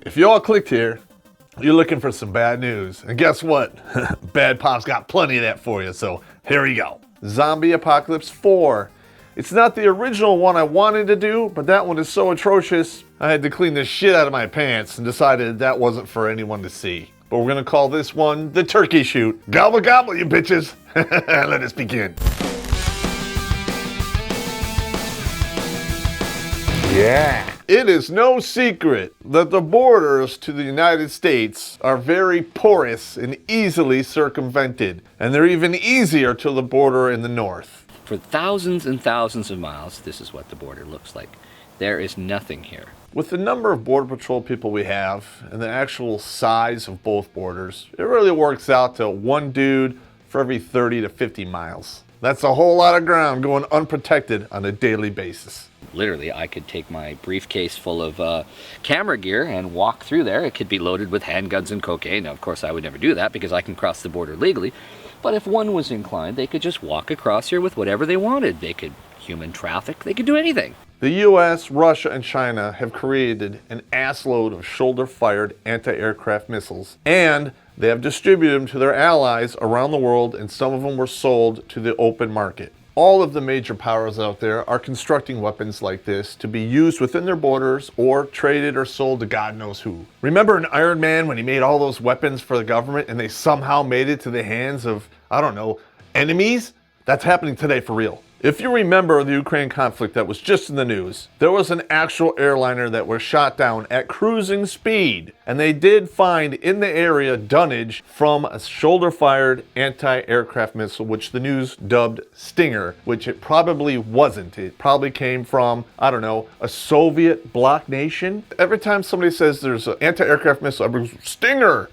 If you all clicked here, you're looking for some bad news. And guess what? Bad Popp's got plenty of that for you, so here we go. Zombie Apocalypse 4. It's not the original one I wanted to do, but that one is so atrocious, I had to clean the shit out of my pants and decided that wasn't for anyone to see. But we're gonna call this one the turkey shoot. Gobble gobble, you bitches. Let us begin. Yeah. It is no secret that the borders to the United States are very porous and easily circumvented, and they're even easier to the border in the north. For thousands and thousands of miles, this is what the border looks like. There is nothing here. With the number of Border Patrol people we have and the actual size of both borders, it really works out to one dude for every 30 to 50 miles. That's a whole lot of ground going unprotected on a daily basis. Literally, I could take my briefcase full of camera gear and walk through there. It could be loaded with handguns and cocaine. Now, of course, I would never do that because I can cross the border legally. But if one was inclined, they could just walk across here with whatever they wanted. They could human traffic. They could do anything. The US, Russia, and China have created an assload of shoulder-fired anti-aircraft missiles, and they have distributed them to their allies around the world, and some of them were sold to the open market. All of the major powers out there are constructing weapons like this to be used within their borders or traded or sold to God knows who. Remember in Iron Man when he made all those weapons for the government and they somehow made it to the hands of, I don't know, enemies? That's happening today for real. If you remember the Ukraine conflict that was just in the news, there was an actual airliner that was shot down at cruising speed, and they did find in the area dunnage from a shoulder-fired anti-aircraft missile, which the news dubbed Stinger, which it probably wasn't. It probably came from, I don't know, a Soviet bloc nation. Every time somebody says there's an anti-aircraft missile, everybody's Stinger.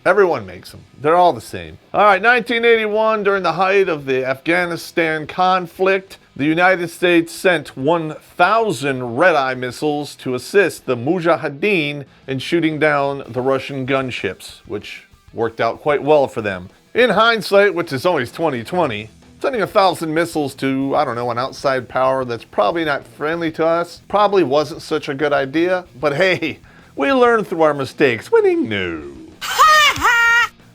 Everyone makes them. They're all the same. All right, 1981, during the height of the Afghanistan conflict, the United States sent 1,000 Red-Eye missiles to assist the Mujahideen in shooting down the Russian gunships, which worked out quite well for them. In hindsight, which is always 2020, sending 1,000 missiles to, I don't know, an outside power that's probably not friendly to us probably wasn't such a good idea, but hey, we learn through our mistakes. Winning? No.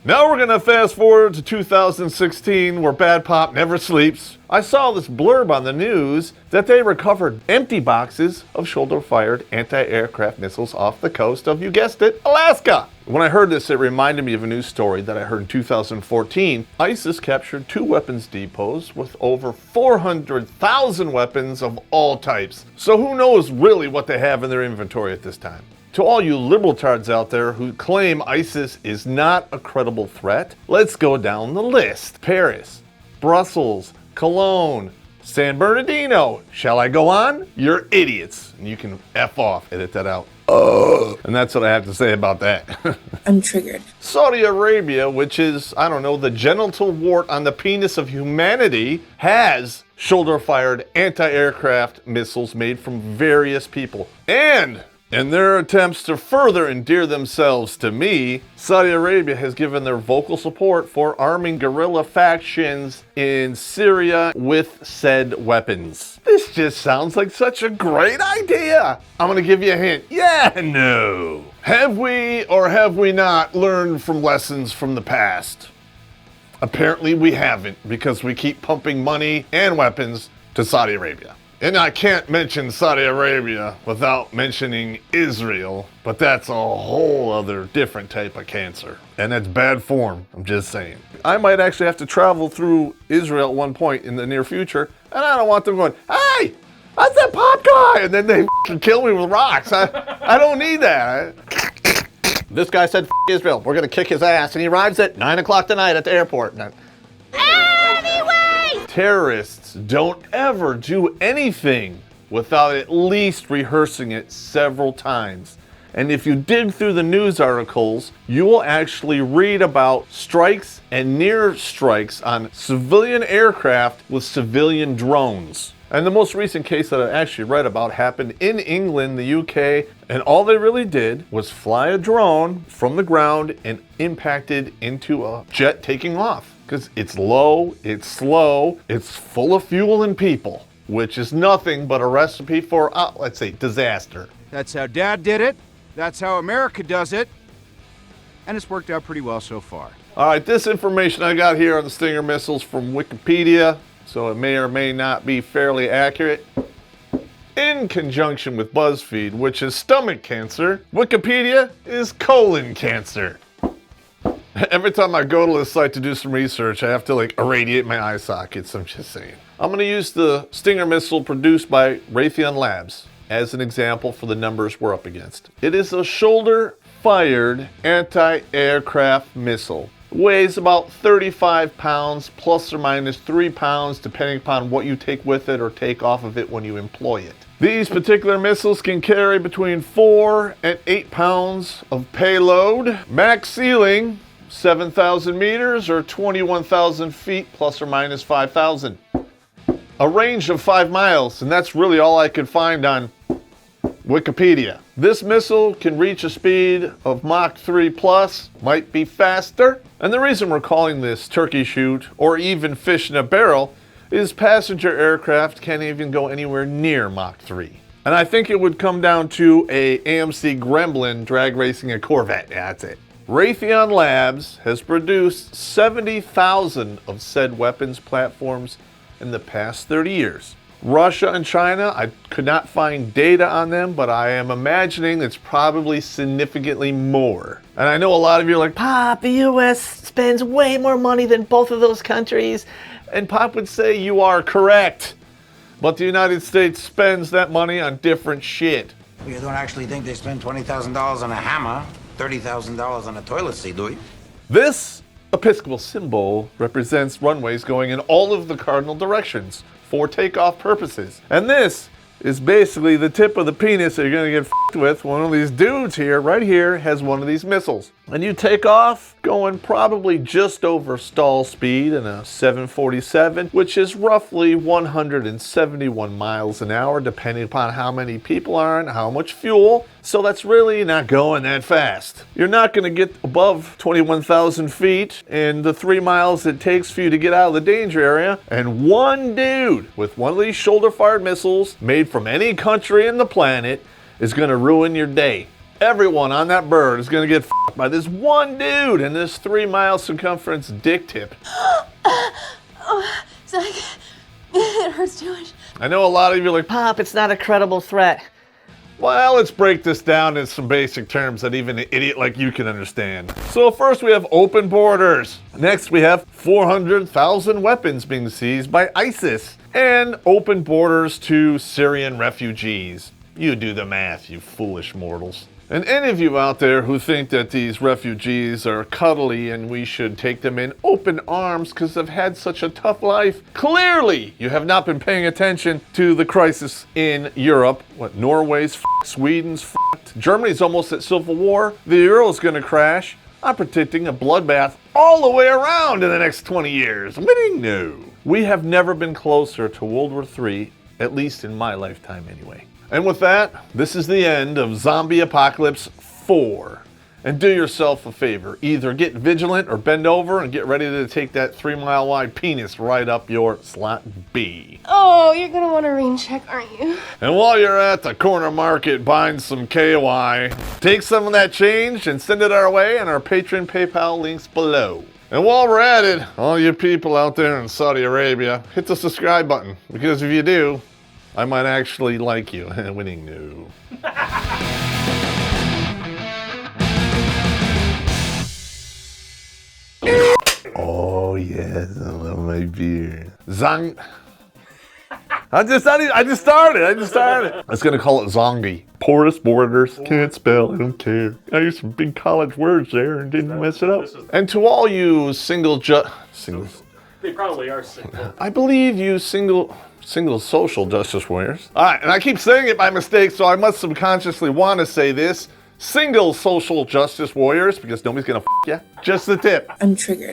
Now we're gonna fast forward to 2016 where Bad Popp never sleeps. I saw this blurb on the news that they recovered empty boxes of shoulder-fired anti-aircraft missiles off the coast of, you guessed it, Alaska. When I heard this, it reminded me of a news story that I heard in 2014. ISIS captured 2 weapons depots with over 400,000 weapons of all types. So who knows really what they have in their inventory at this time. To all you libertards out there who claim ISIS is not a credible threat, let's go down the list. Paris, Brussels, Cologne, San Bernardino. Shall I go on? You're idiots. And you can F off, edit that out. And that's what I have to say about that. I'm triggered. Saudi Arabia, which is, I don't know, the genital wart on the penis of humanity, has shoulder-fired anti-aircraft missiles made from various people. And in their attempts to further endear themselves to me, Saudi Arabia has given their vocal support for arming guerrilla factions in Syria with said weapons. This just sounds like such a great idea. I'm gonna give you a hint. Yeah, no. Have we or have we not learned from lessons from the past? Apparently we haven't, because we keep pumping money and weapons to Saudi Arabia. And I can't mention Saudi Arabia without mentioning Israel, but that's a whole other different type of cancer. And that's bad form, I'm just saying. I might actually have to travel through Israel at one point in the near future, and I don't want them going, hey, that's that Popp guy, and then they kill me with rocks. I don't need that. This guy said, Israel, we're gonna kick his ass, and he arrives at 9 o'clock tonight at the airport. Terrorists don't ever do anything without at least rehearsing it several times. And if you dig through the news articles, you will actually read about strikes and near strikes on civilian aircraft with civilian drones. And the most recent case that I actually read about happened in England, the UK, and all they really did was fly a drone from the ground and impacted into a jet taking off. Because it's low, it's slow, it's full of fuel and people, which is nothing but a recipe for, let's say, disaster. That's how Dad did it. That's how America does it. And it's worked out pretty well so far. All right, this information I got here on the Stinger missiles from Wikipedia, so it may or may not be fairly accurate. In conjunction with BuzzFeed, which is stomach cancer, Wikipedia is colon cancer. Every time I go to this site to do some research, I have to like irradiate my eye sockets, I'm just saying. I'm gonna use the Stinger missile produced by Raytheon Labs as an example for the numbers we're up against. It is a shoulder-fired anti-aircraft missile. Weighs about 35 pounds, plus or minus 3 pounds, depending upon what you take with it or take off of it when you employ it. These particular missiles can carry between 4 and 8 pounds of payload. Max ceiling, 7,000 meters or 21,000 feet, plus or minus 5,000. A range of 5 miles, and that's really all I could find on Wikipedia. This missile can reach a speed of Mach 3 plus, might be faster. And the reason we're calling this turkey shoot or even fish in a barrel is passenger aircraft can't even go anywhere near Mach 3. And I think it would come down to a AMC Gremlin drag racing a Corvette. Yeah, that's it. Raytheon Labs has produced 70,000 of said weapons platforms in the past 30 years. Russia and China, I could not find data on them, but I am imagining it's probably significantly more. And I know a lot of you are like, Popp, the US spends way more money than both of those countries. And Popp would say you are correct. But the United States spends that money on different shit. You don't actually think they spend $20,000 on a hammer, $30,000 on a toilet seat, do you? This Episcopal symbol represents runways going in all of the cardinal directions for takeoff purposes. And this is basically the tip of the penis that you're gonna get f***ed with. One of these dudes here, right here, has one of these missiles. And you take off going probably just over stall speed in a 747, which is roughly 171 miles an hour, depending upon how many people are and how much fuel. So that's really not going that fast. You're not gonna get above 21,000 feet in the 3 miles it takes for you to get out of the danger area. And one dude with one of these shoulder-fired missiles made from any country in the planet is gonna ruin your day. Everyone on that bird is gonna get f***ed by this one dude in this 3-mile circumference dick tip. Oh, Zach, it hurts too much. I know a lot of you are like, Popp, it's not a credible threat. well, let's break this down in some basic terms that even an idiot like you can understand. So first we have open borders. Next we have 400,000 weapons being seized by ISIS. And open borders to Syrian refugees. You do the math, you foolish mortals. And any of you out there who think that these refugees are cuddly and we should take them in open arms because they've had such a tough life, clearly you have not been paying attention to the crisis in Europe. What, Norway's f***ed, Sweden's f***ed, Germany's almost at civil war, the euro's gonna crash. I'm predicting a bloodbath all the way around in the next 20 years. Winning? No. We have never been closer to World War III, at least in my lifetime anyway. And with that, this is the end of Zombie Apocalypse 4. And do yourself a favor, either get vigilant or bend over and get ready to take that 3-mile wide penis right up your slot B. Oh, you're gonna want a rain check, aren't you? And while you're at the corner market buying some KY, take some of that change and send it our way and our Patreon PayPal links below. And while we're at it, all you people out there in Saudi Arabia, hit the subscribe button, because if you do, I might actually like you. Winning? No. Oh yes, I love my beer. Zong. I just started. I was gonna call it zongi. Porous borders, can't spell, I don't care. I used some big college words there and didn't mess it up. And to all you singles. They probably are single. I believe you single social justice warriors. All right, and I keep saying it by mistake, so I must subconsciously want to say this. Single social justice warriors, because nobody's gonna f*** you. Just the tip. I'm triggered.